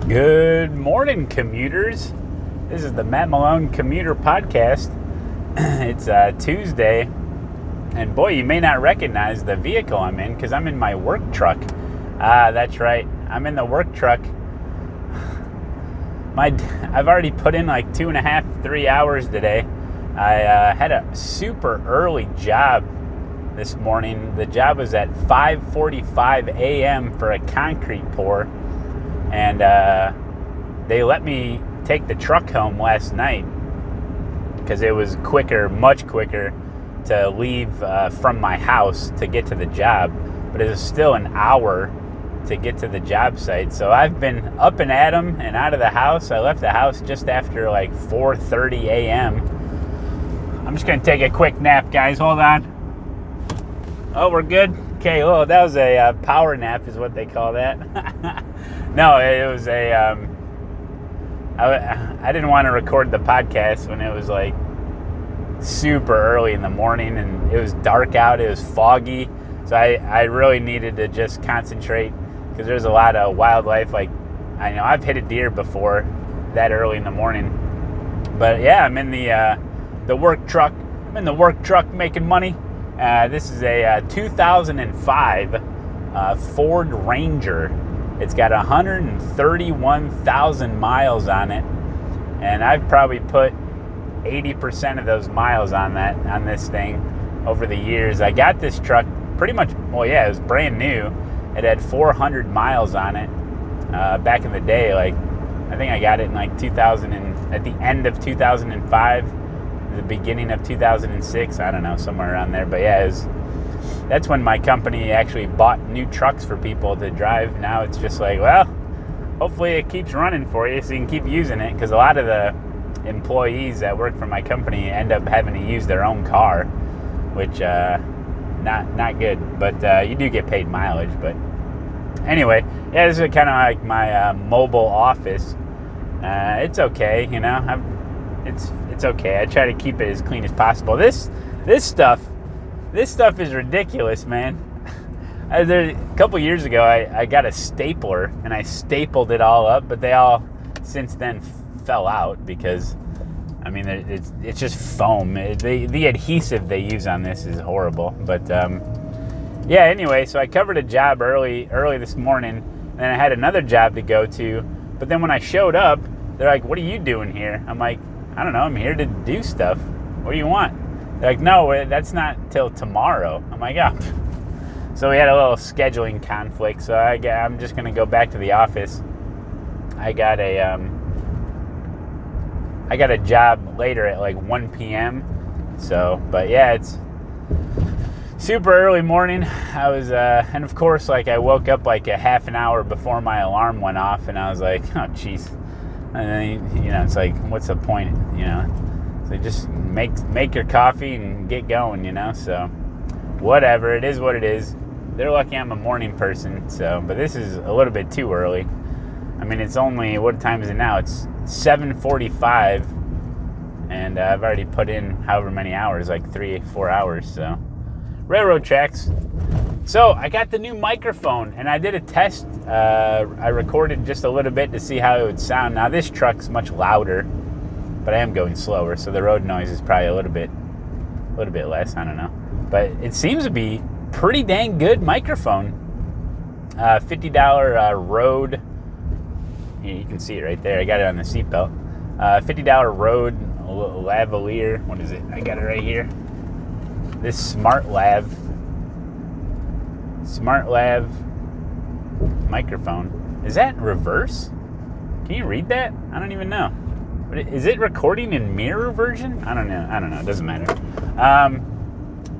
Good morning, commuters. This is the Matt Malone Commuter Podcast. It's Tuesday, and boy, you may not recognize the vehicle I'm in because I'm in my work truck. That's right, I'm in the work truck. I've already put in like 2.5, 3 hours today. I had a super early job this morning. The job was at 5:45 a.m. for a concrete pour. And they let me take the truck home last night because it was much quicker to leave from my house to get to the job. But it was still an hour to get to the job site. So I've been up and at 'em and out of the house. I left the house just after like 4:30 a.m. I'm just going to take a quick nap, guys. Hold on. Oh, we're good? Okay, well, that was a power nap is what they call that. No, it was I didn't want to record the podcast when it was like super early in the morning and it was dark out. It was foggy. So I really needed to just concentrate because there's a lot of wildlife. Like, I know I've hit a deer before that early in the morning. But yeah, I'm in the work truck. I'm in the work truck making money. This is a 2005 Ford Ranger. It's got 131,000 miles on it, and I've probably put 80% of those miles on this thing over the years. I got this truck pretty much, it was brand new. It had 400 miles on it back in the day. Like, I think I got it in like at the end of 2005, the beginning of 2006. I don't know, somewhere around there. But yeah, that's when my company actually bought new trucks for people to drive. Now it's just like, well, hopefully it keeps running for you so you can keep using it, because a lot of the employees that work for my company end up having to use their own car, which not good. But you do get paid mileage. But anyway, yeah, this is kind of like my mobile office. It's okay, you know. It's okay. I try to keep it as clean as possible. This stuff is ridiculous, man. A couple years ago, I got a stapler and I stapled it all up, but they all since then fell out because, I mean, it's just foam. The adhesive they use on this is horrible. But yeah, anyway, so I covered a job early this morning, and I had another job to go to. But then when I showed up, they're like, "What are you doing here?" I'm like, "I don't know. I'm here to do stuff. What do you want?" They're like, "No, that's not till tomorrow." I'm like, "Oh." So we had a little scheduling conflict. So I'm just going to go back to the office. I got a job later at like 1 p.m. So, but yeah, it's super early morning. I was, and of course, like I woke up like a half an hour before my alarm went off, and I was like, "Oh, jeez." And then, it's like, what's the point, So just make your coffee and get going, So whatever, it is what it is. They're lucky I'm a morning person, but this is a little bit too early. I mean, it's only, what time is it now? It's 7:45, and I've already put in however many hours, like 3-4 hours, so. Railroad tracks. So I got the new microphone, and I did a test. I recorded just a little bit to see how it would sound. Now this truck's much louder, but I am going slower, so the road noise is probably a little bit less. I don't know, but it seems to be pretty dang good microphone. $50 Rode. Here, you can see it right there. I got it on the seatbelt. $50 Rode lavalier. What is it? I got it right here. This Smart Lav microphone. Is that reverse? Can you read that? I don't even know. Is it recording in mirror version? I don't know. It doesn't matter.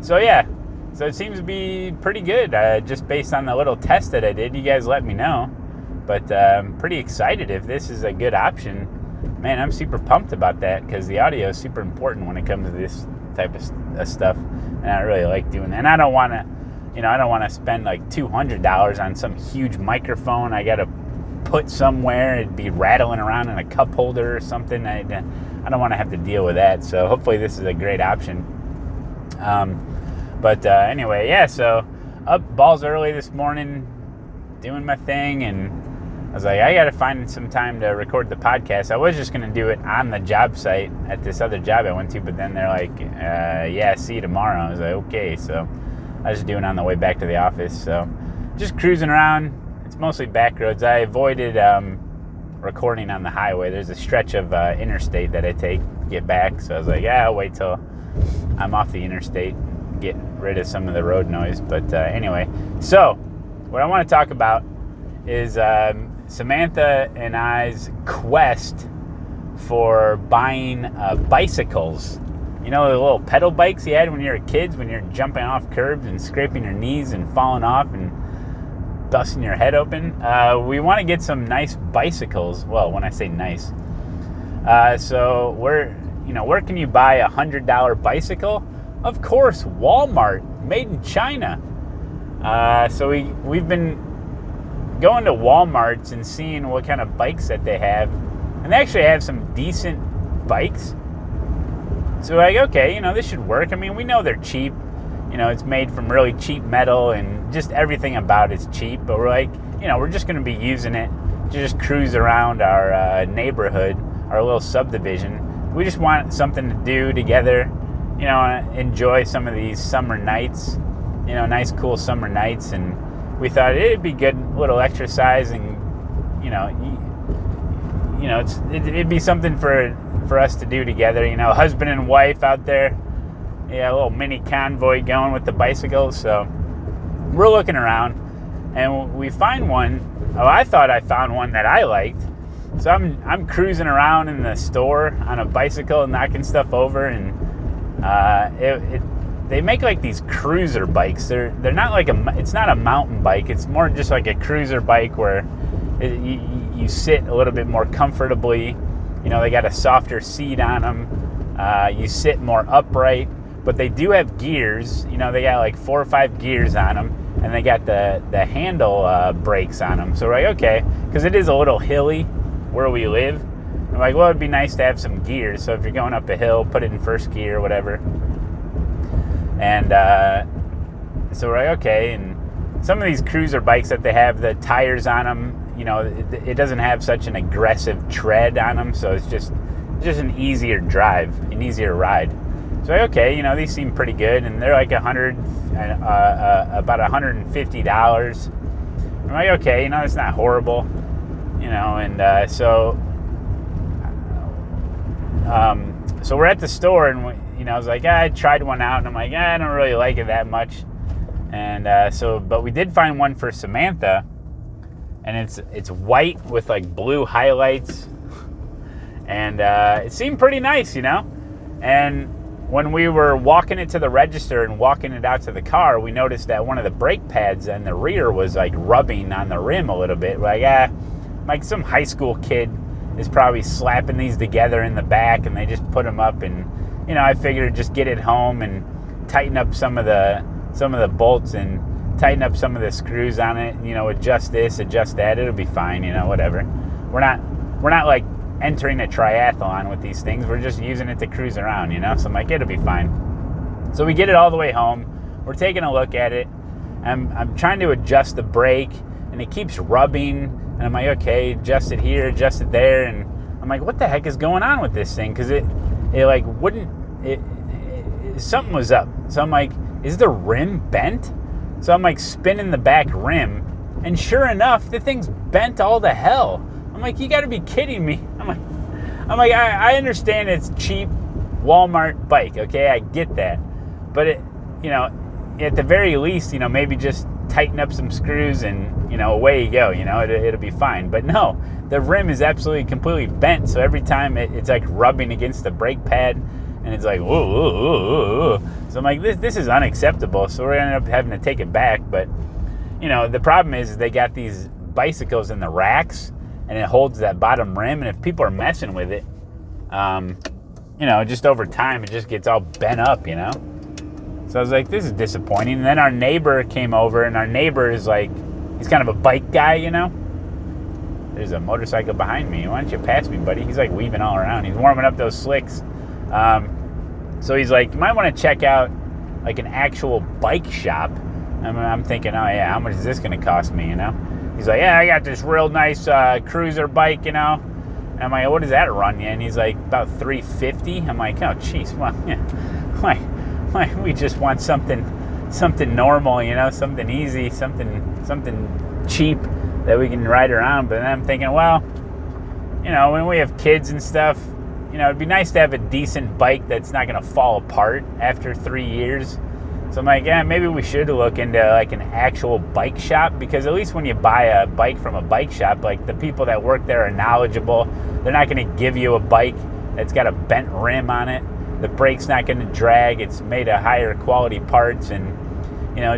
So yeah. So it seems to be pretty good. Just based on the little test that I did. You guys let me know. But I'm pretty excited if this is a good option. Man, I'm super pumped about that because the audio is super important when it comes to this type of stuff. And I really like doing that. And I don't want to, I don't want to spend like $200 on some huge microphone I got to put somewhere. It'd be rattling around in a cup holder or something. I don't want to have to deal with that. So hopefully this is a great option. But anyway, yeah, so up balls early this morning, doing my thing, and I was like, I got to find some time to record the podcast. I was just going to do it on the job site at this other job I went to, but then they're like, yeah, see you tomorrow. I was like, okay. So I was doing it on the way back to the office. So just cruising around. It's mostly back roads. I avoided recording on the highway. There's a stretch of interstate that I take to get back. So I was like, yeah, I'll wait till I'm off the interstate, get rid of some of the road noise. But anyway, so what I want to talk about is Samantha and I's quest for buying bicycles. You know, the little pedal bikes you had when you were kids, when you're jumping off curbs and scraping your knees and falling off and busting your head open. We want to get some nice bicycles. Well, when I say nice, so where can you buy $100 bicycle? Of course, Walmart, made in China. So we've been going to Walmarts and seeing what kind of bikes that they have, and they actually have some decent bikes. So we're like, okay, this should work. I mean, we know they're cheap. It's made from really cheap metal, and just everything about it's cheap. But we're like, we're just going to be using it to just cruise around our neighborhood, our little subdivision. We just want something to do together, enjoy some of these summer nights, nice, cool summer nights. And we thought it'd be good little exercise, and it'd be something for us to do together. Husband and wife out there, a little mini convoy going with the bicycles. So we're looking around, and we find one. Oh, I thought I found one that I liked. So I'm cruising around in the store on a bicycle, knocking stuff over, and they make like these cruiser bikes. They're not it's not a mountain bike. It's more just like a cruiser bike where you sit a little bit more comfortably. They got a softer seat on them. You sit more upright, but they do have gears. They got like 4 or 5 gears on them, and they got the handle brakes on them. So we're like, okay, because it is a little hilly where we live. I'm like, well, it'd be nice to have some gears. So if you're going up a hill, put it in first gear or whatever. And so we're like, okay. And some of these cruiser bikes that they have, the tires on them, it doesn't have such an aggressive tread on them. So it's just an easier drive, an easier ride. So like, okay, these seem pretty good. And they're like about $150. I'm like, okay, it's not horrible. So we're at the store, and I was like, I tried one out, and I'm like, I don't really like it that much. And but we did find one for Samantha, and it's white with like blue highlights, and it seemed pretty nice, And when we were walking it to the register and walking it out to the car, we noticed that one of the brake pads in the rear was like rubbing on the rim a little bit. We're like some high school kid is probably slapping these together in the back, and they just put them up. And I figured just get it home and tighten up some of the bolts and tighten up some of the screws on it. Adjust this, adjust that. It'll be fine. Whatever. We're not like entering a triathlon with these things. We're just using it to cruise around. So I'm like, it'll be fine. So we get it all the way home. We're taking a look at it. I'm trying to adjust the brake, and it keeps rubbing. And I'm like, okay, adjust it here, adjust it there. And I'm like, what the heck is going on with this thing? Because it like wouldn't, something was up. So I'm like, is the rim bent? So I'm like spinning the back rim, and sure enough, the thing's bent all to hell. I'm like, you got to be kidding me. I'm like, I understand it's cheap Walmart bike, okay? I get that. But at the very least, maybe just tighten up some screws and, away you go, it'll be fine. But no, the rim is absolutely completely bent. So every time it's like rubbing against the brake pad, and it's like, whoa, whoa, whoa, whoa. So I'm like, this is unacceptable. So we're going to end up having to take it back. But, the problem is they got these bicycles in the racks, and it holds that bottom rim. And if people are messing with it, just over time, it just gets all bent up, So I was like, this is disappointing. And then our neighbor came over, and our neighbor is like, he's kind of a bike guy, There's a motorcycle behind me. Why don't you pass me, buddy? He's like weaving all around. He's warming up those slicks. So he's like, you might want to check out like an actual bike shop. I'm thinking, oh yeah, how much is this going to cost me, he's like, yeah, I got this real nice cruiser bike, And I'm like, what does that run you? And he's like, about 350. I'm like, oh, geez, well, yeah. Why we just want something normal, something easy, something cheap that we can ride around. But then I'm thinking, well, when we have kids and stuff, it'd be nice to have a decent bike that's not going to fall apart after 3 years. So I'm like, yeah, maybe we should look into like an actual bike shop, because at least when you buy a bike from a bike shop, like the people that work there are knowledgeable. They're not going to give you a bike that's got a bent rim on it. The brake's not going to drag. It's made of higher quality parts and,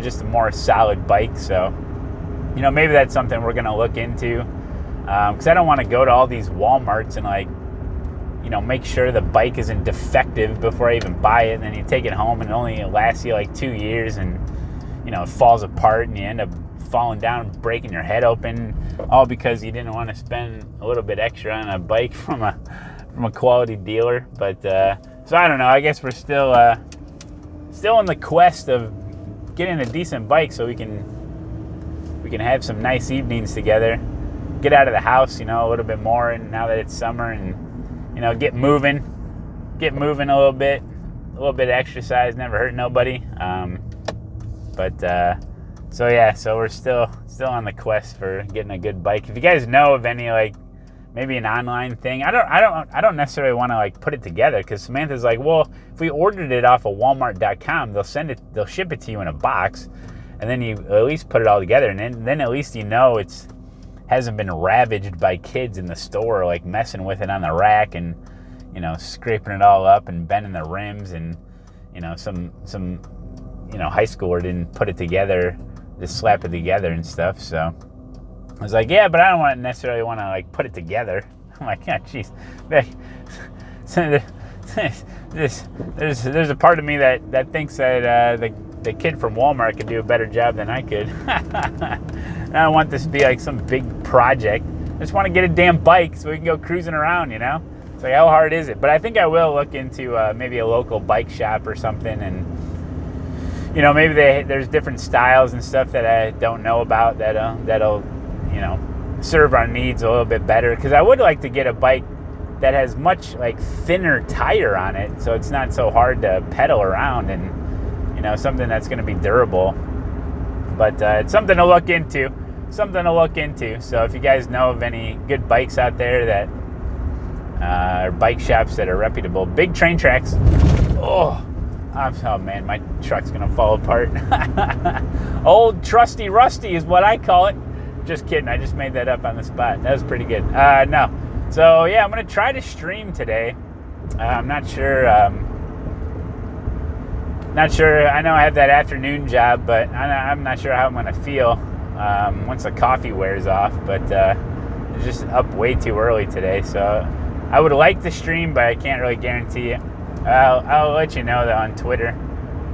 just a more solid bike. So, maybe that's something we're going to look into, because I don't want to go to all these Walmarts and like, make sure the bike isn't defective before I even buy it. And then you take it home and it only lasts you like 2 years, and, it falls apart and you end up falling down, breaking your head open, all because you didn't want to spend a little bit extra on a bike from a quality dealer. But, so I don't know, I guess we're still in the quest of getting a decent bike so we can have some nice evenings together, get out of the house, a little bit more, and now that it's summer, and, get moving a little bit of exercise, never hurt nobody. So we're still on the quest for getting a good bike. If you guys know of any, like, maybe an online thing, I don't necessarily want to like put it together, because Samantha's like, well, if we ordered it off of Walmart.com, they'll ship it to you in a box, and then you at least put it all together, and then at least it's hasn't been ravaged by kids in the store, like messing with it on the rack and, scraping it all up and bending the rims, and, some high schooler didn't put it together, just slap it together and stuff. So I was like, yeah, but I don't necessarily want to like put it together. I'm like, yeah, geez. There's a part of me that thinks that the kid from Walmart could do a better job than I could. I don't want this to be like some big project. I just want to get a damn bike so we can go cruising around, It's like, how hard is it? But I think I will look into maybe a local bike shop or something, and maybe there's different styles and stuff that I don't know about that'll serve our needs a little bit better. Because I would like to get a bike that has much like thinner tire on it, so it's not so hard to pedal around, and something that's going to be durable. But it's something to look into. So if you guys know of any good bikes out there that or bike shops that are reputable, big train tracks. Oh man, my truck's gonna fall apart. Old trusty rusty is what I call it. Just kidding, I just made that up on the spot. That was pretty good. No. So yeah, I'm gonna try to stream today. I'm not sure. I know I have that afternoon job, but I'm not sure how I'm gonna feel once the coffee wears off. But it's just up way too early today, so I would like to stream, but I can't really guarantee it. I'll let you know on Twitter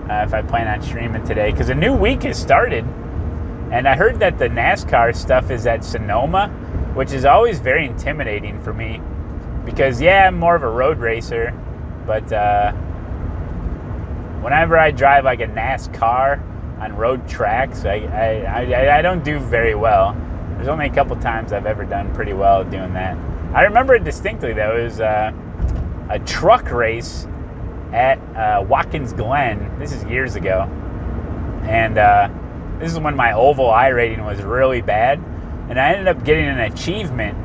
if I plan on streaming today, because a new week has started, and I heard that the NASCAR stuff is at Sonoma, which is always very intimidating for me, because I'm more of a road racer, but whenever I drive like a NASCAR on road tracks, I don't do very well. There's only a couple times I've ever done pretty well doing that. I remember it distinctly, though. It was a truck race at Watkins Glen. This is years ago. And this is when my oval I rating was really bad. And I ended up getting an achievement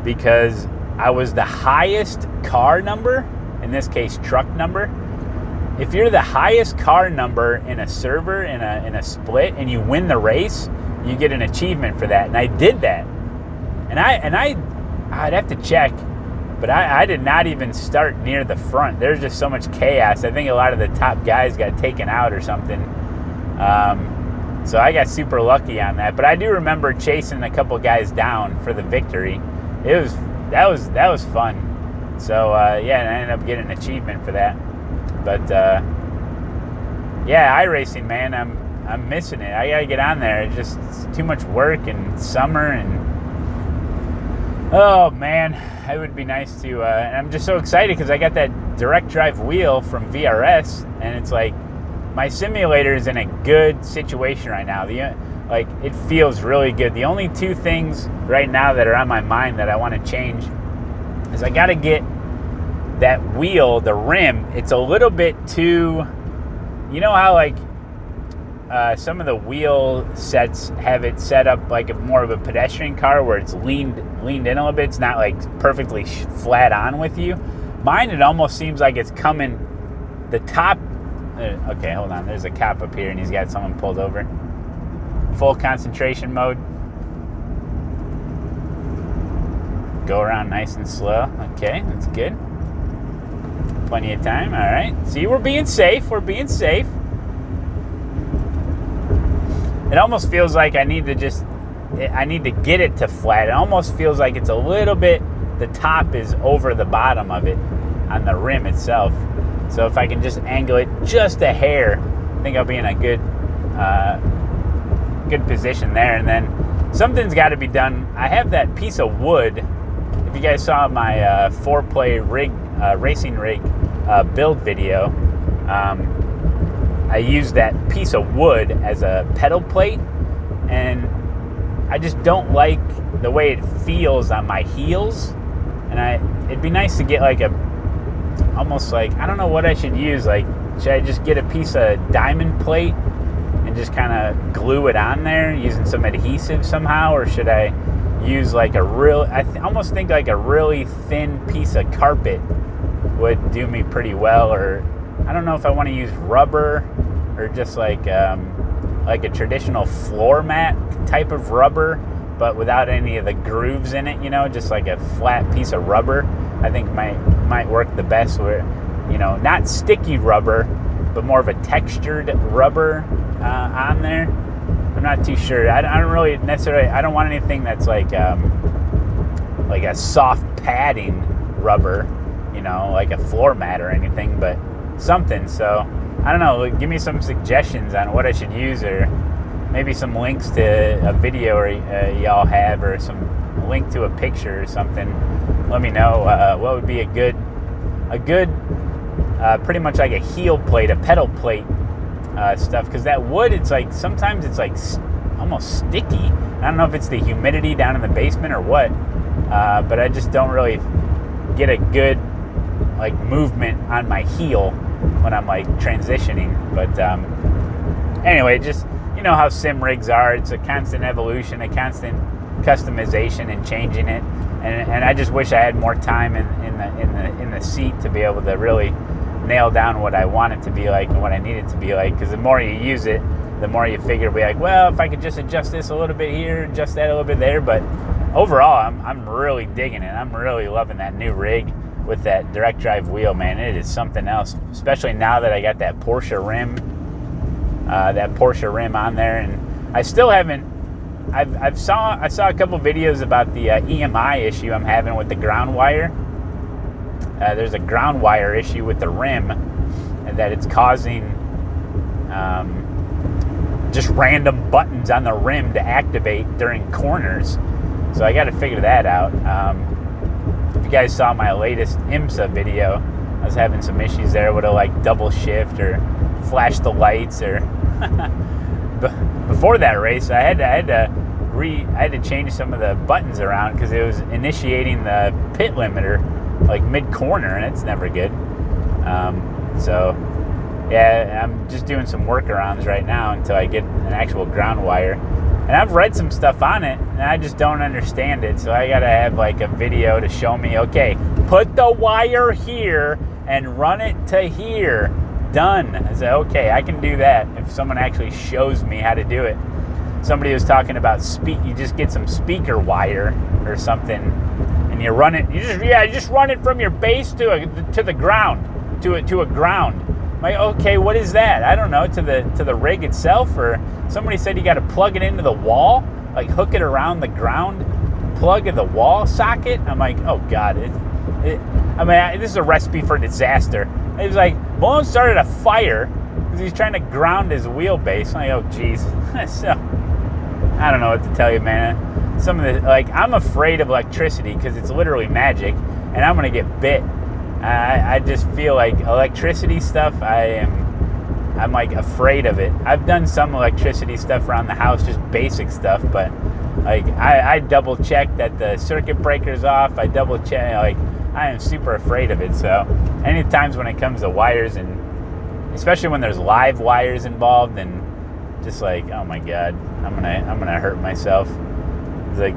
because I was the highest car number, in this case truck number. If you're the highest car number in a server, in a split, and you win the race, you get an achievement for that. And I did that. And I'd have to check, but I did not even start near the front. There's just so much chaos. I think a lot of the top guys got taken out or something. So I got super lucky on that. But I do remember chasing a couple guys down for the victory. That was fun. So and I ended up getting an achievement for that. But iRacing, man, I'm missing it. I gotta get on there. It's too much work and summer, and oh man, it would be nice to. And I'm just so excited because I got that direct drive wheel from VRS, and it's like my simulator is in a good situation right now. like, it feels really good. The only two things right now that are on my mind that I want to change is I got to get that wheel, the rim. It's a little bit too, you know how like some of the wheel sets have it set up like more of a pedestrian car where it's leaned in a little bit. It's not like perfectly flat on with you. Mine, it almost seems like it's coming the top. Okay, hold on. There's a cop up here and he's got someone pulled over. Full concentration mode. Go around nice and slow. Okay, that's good. Plenty of time. All right. See, we're being safe. We're being safe. It almost feels like I need to get it to flat. It almost feels like it's a little bit, the top is over the bottom of it on the rim itself. So if I can just angle it just a hair, I think I'll be in a good position there. And then something's got to be done. I have that piece of wood. If you guys saw my 4-play rig, racing rig build video, I used that piece of wood as a pedal plate, and I just don't like the way it feels on my heels. And it'd be nice to get like almost like, I don't know what I should use. Like, should I just get a piece of diamond plate and just kind of glue it on there using some adhesive somehow? Or should I use like almost think like a really thin piece of carpet would do me pretty well. Or I don't know if I want to use rubber or just like a traditional floor mat type of rubber, but without any of the grooves in it, just like a flat piece of rubber. I think might work the best, where, not sticky rubber, but more of a textured rubber on there. I'm not too sure. I don't really necessarily, I don't want anything that's like a soft padding rubber, like a floor mat or anything, but something. So I don't know, give me some suggestions on what I should use, or maybe some links to a video y'all have, or some link to a picture or something. Let me know what would be a good pretty much like a heel plate, a pedal plate stuff, because that wood, it's like sometimes it's like almost sticky. I don't know if it's the humidity down in the basement or what, but I just don't really get a good like movement on my heel when I'm like transitioning. But anyway, just how sim rigs are. It's a constant evolution, a constant customization and changing it. And I just wish I had more time in the seat to be able to really nail down what I want it to be like and what I need it to be like. Because the more you use it, the more you figure, be like, well, if I could just adjust this a little bit here, adjust that a little bit there. But overall, I'm really digging it. I'm really loving that new rig with that direct drive wheel, man. It is something else, especially now that I got that Porsche rim on there. And I still haven't. I saw a couple videos about the EMI issue I'm having with the ground wire. There's a ground wire issue with the rim, and that it's causing just random buttons on the rim to activate during corners. So I got to figure that out. If you guys saw my latest IMSA video, I was having some issues there with a like double shift or flash the lights, or before that race, I had to change some of the buttons around because it was initiating the pit limiter like mid-corner, and it's never good. So yeah, I'm just doing some workarounds right now until I get an actual ground wire. And I've read some stuff on it, and I just don't understand it. So I gotta have like a video to show me, okay, put the wire here and run it to here. Done. I said, okay, I can do that if someone actually shows me how to do it. Somebody was talking about you just get some speaker wire or something, and you run it. You just run it from your base to the ground, to a ground. I'm like, okay, what is that? I don't know. To the rig itself, or somebody said you got to plug it into the wall, like hook it around the ground plug in the wall socket. I'm like, oh god, this is a recipe for disaster. It was like Malone started a fire because he's trying to ground his wheelbase. I'm like, oh geez. So I don't know what to tell you, man. Some of the I'm afraid of electricity because it's literally magic, and I'm gonna get bit. I just feel like electricity stuff, I am I'm like afraid of it. I've done some electricity stuff around the house, just basic stuff, but like I double check that the circuit breaker's off. I double check, like I am super afraid of it. So any times when it comes to wires, and especially when there's live wires involved, and just like, oh my God, I'm gonna hurt myself. It's like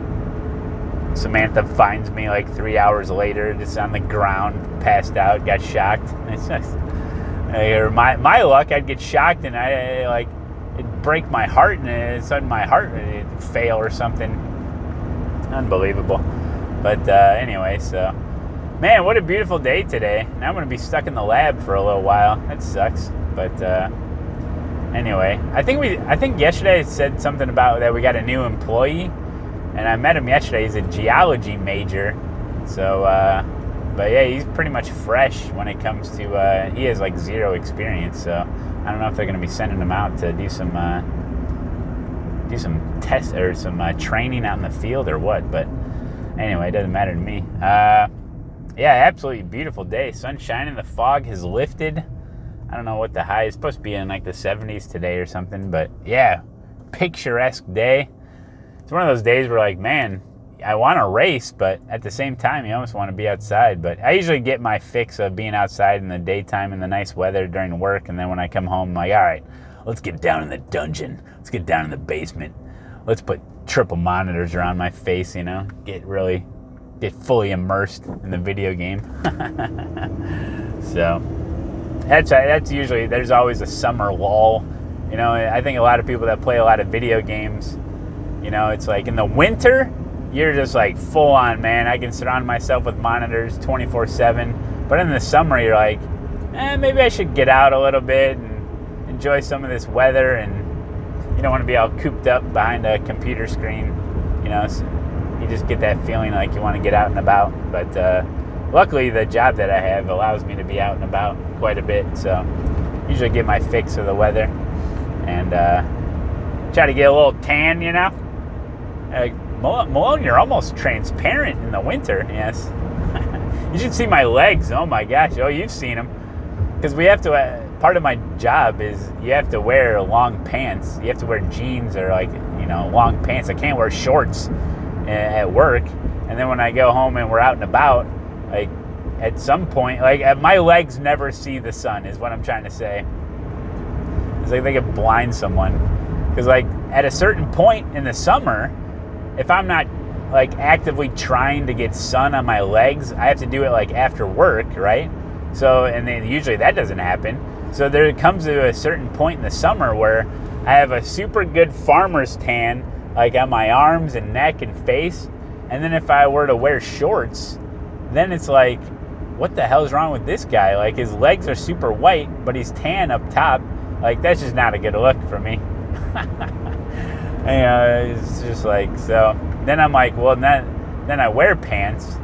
Samantha finds me like 3 hours later, just on the ground, passed out, got shocked. It's just, my luck, I'd get shocked and it'd break my heart, and suddenly my heart would fail or something. Unbelievable. But anyway, so man, what a beautiful day today. Now I'm gonna be stuck in the lab for a little while. That sucks. But anyway, I think yesterday I said something about that we got a new employee. And I met him yesterday. He's a geology major. So, but yeah, he's pretty much fresh when it comes to, he has like zero experience. So I don't know if they're going to be sending him out to do some tests or some training out in the field or what. But anyway, it doesn't matter to me. Yeah, absolutely beautiful day. Sun shining. The fog has lifted. I don't know what the high is. Supposed to be in like the 70s today or something. But yeah, picturesque day. It's one of those days where, like, man, I want to race, but at the same time, you almost want to be outside. But I usually get my fix of being outside in the daytime in the nice weather during work, and then when I come home, I'm like, all right, let's get down in the dungeon. Let's get down in the basement. Let's put triple monitors around my face, get fully immersed in the video game. So that's usually, there's always a summer lull. I think a lot of people that play a lot of video games, it's like in the winter, you're just like full on, man. I can surround myself with monitors 24/7. But in the summer, you're like, maybe I should get out a little bit and enjoy some of this weather. And you don't want to be all cooped up behind a computer screen. So you just get that feeling like you want to get out and about. But luckily, the job that I have allows me to be out and about quite a bit. So usually get my fix of the weather and try to get a little tan, Malone, you're almost transparent in the winter. Yes. You should see my legs. Oh my gosh. Oh, you've seen them. Because we have to, part of my job is you have to wear long pants. You have to wear jeans or long pants. I can't wear shorts at work. And then when I go home and we're out and about, like at some point, my legs never see the sun is what I'm trying to say. It's like they could blind someone. Because at a certain point in the summer, if I'm not actively trying to get sun on my legs, I have to do it after work, right? So, and then usually that doesn't happen. So there comes to a certain point in the summer where I have a super good farmer's tan, on my arms and neck and face. And then if I were to wear shorts, then it's like, what the hell is wrong with this guy? His legs are super white, but he's tan up top. That's just not a good look for me. It's just so then I'm like, well, then I wear pants,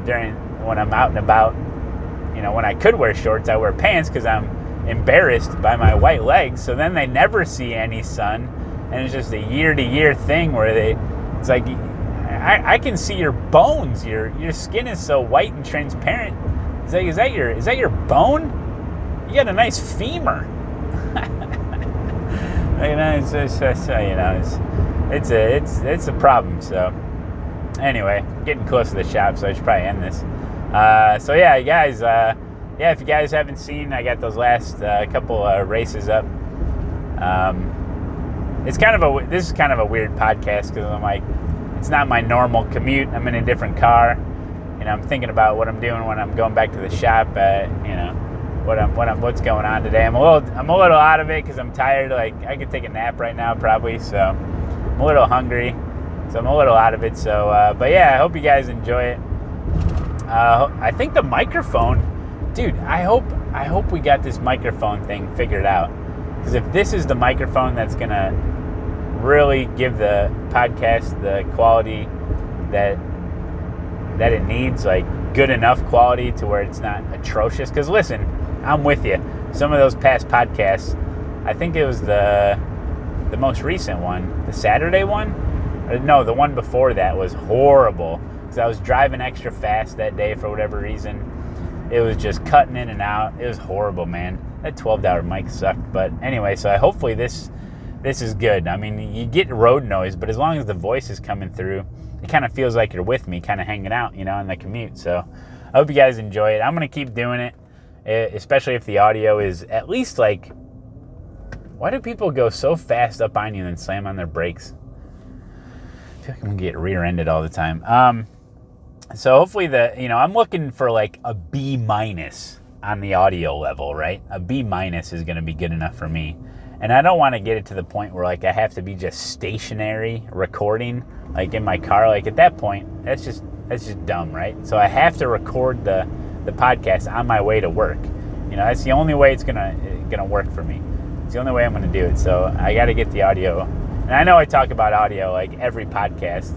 during when I'm out and about. When I could wear shorts, I wear pants because I'm embarrassed by my white legs. So then they never see any sun, and it's just a year-to-year thing where it's like, I can see your bones. Your skin is so white and transparent. It's like, is that your bone? You got a nice femur. It's a problem. So anyway, getting close to the shop, so I should probably end this. So yeah, guys. If you guys haven't seen, I got those last couple races up. This is kind of a weird podcast because I'm like, it's not my normal commute. I'm in a different car. I'm thinking about what I'm doing when I'm going back to the shop. What's going on today. I'm a little out of it because I'm tired. I could take a nap right now probably. So I'm a little hungry. So I'm a little out of it. So, but yeah, I hope you guys enjoy it. I think the microphone, dude, I hope we got this microphone thing figured out. Because if this is the microphone that's going to really give the podcast the quality that it needs, good enough quality to where it's not atrocious. Because listen, I'm with you. Some of those past podcasts, I think it was the most recent one, the Saturday one. No, the one before that was horrible. Because I was driving extra fast that day for whatever reason. it was just cutting in and out. It was horrible, man. That $12 mic sucked. But anyway, so hopefully this is good. I mean, you get road noise, but as long as the voice is coming through, it kind of feels like you're with me, kind of hanging out, you know, in the commute. So I hope you guys enjoy it. I'm going to keep doing it, especially if the audio is at least like, why do people go so fast up on you and slam on their brakes? I feel like I'm going to get rear-ended all the time. So hopefully I'm looking for like a B- on the audio level, right? A B- is going to be good enough for me. And I don't want to get it to the point where like I have to be just stationary recording, like in my car. Like at that point, that's just dumb, right? So I have to record the podcast on my way to work. You know, that's the only way it's gonna work for me. It's the only way I'm gonna do it. So I got to get the audio. And I know I talk about audio like every podcast,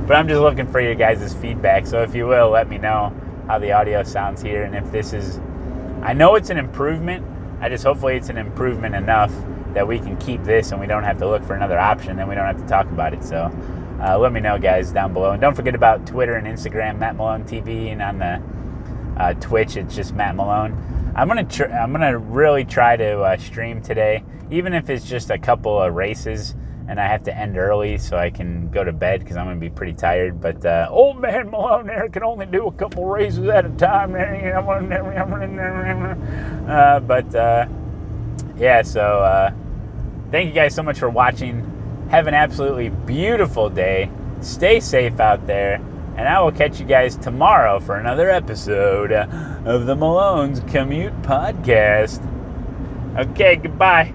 but I'm just looking for your guys' feedback. So if you will, let me know how the audio sounds here, and if this is, I know it's an improvement. I just hopefully it's an improvement enough that we can keep this and we don't have to look for another option, then we don't have to talk about it. So let me know, guys, down below. And don't forget about Twitter and Instagram, Matt Malone TV, and on the Twitch, it's just Matt Malone. I'm gonna really try to stream today, even if it's just a couple of races and I have to end early so I can go to bed because I'm gonna be pretty tired. But old man Malone there can only do a couple races at a time. Yeah. So thank you guys so much for watching. Have an absolutely beautiful day. Stay safe out there. And I will catch you guys tomorrow for another episode of the Malone's Commute Podcast. Okay, goodbye.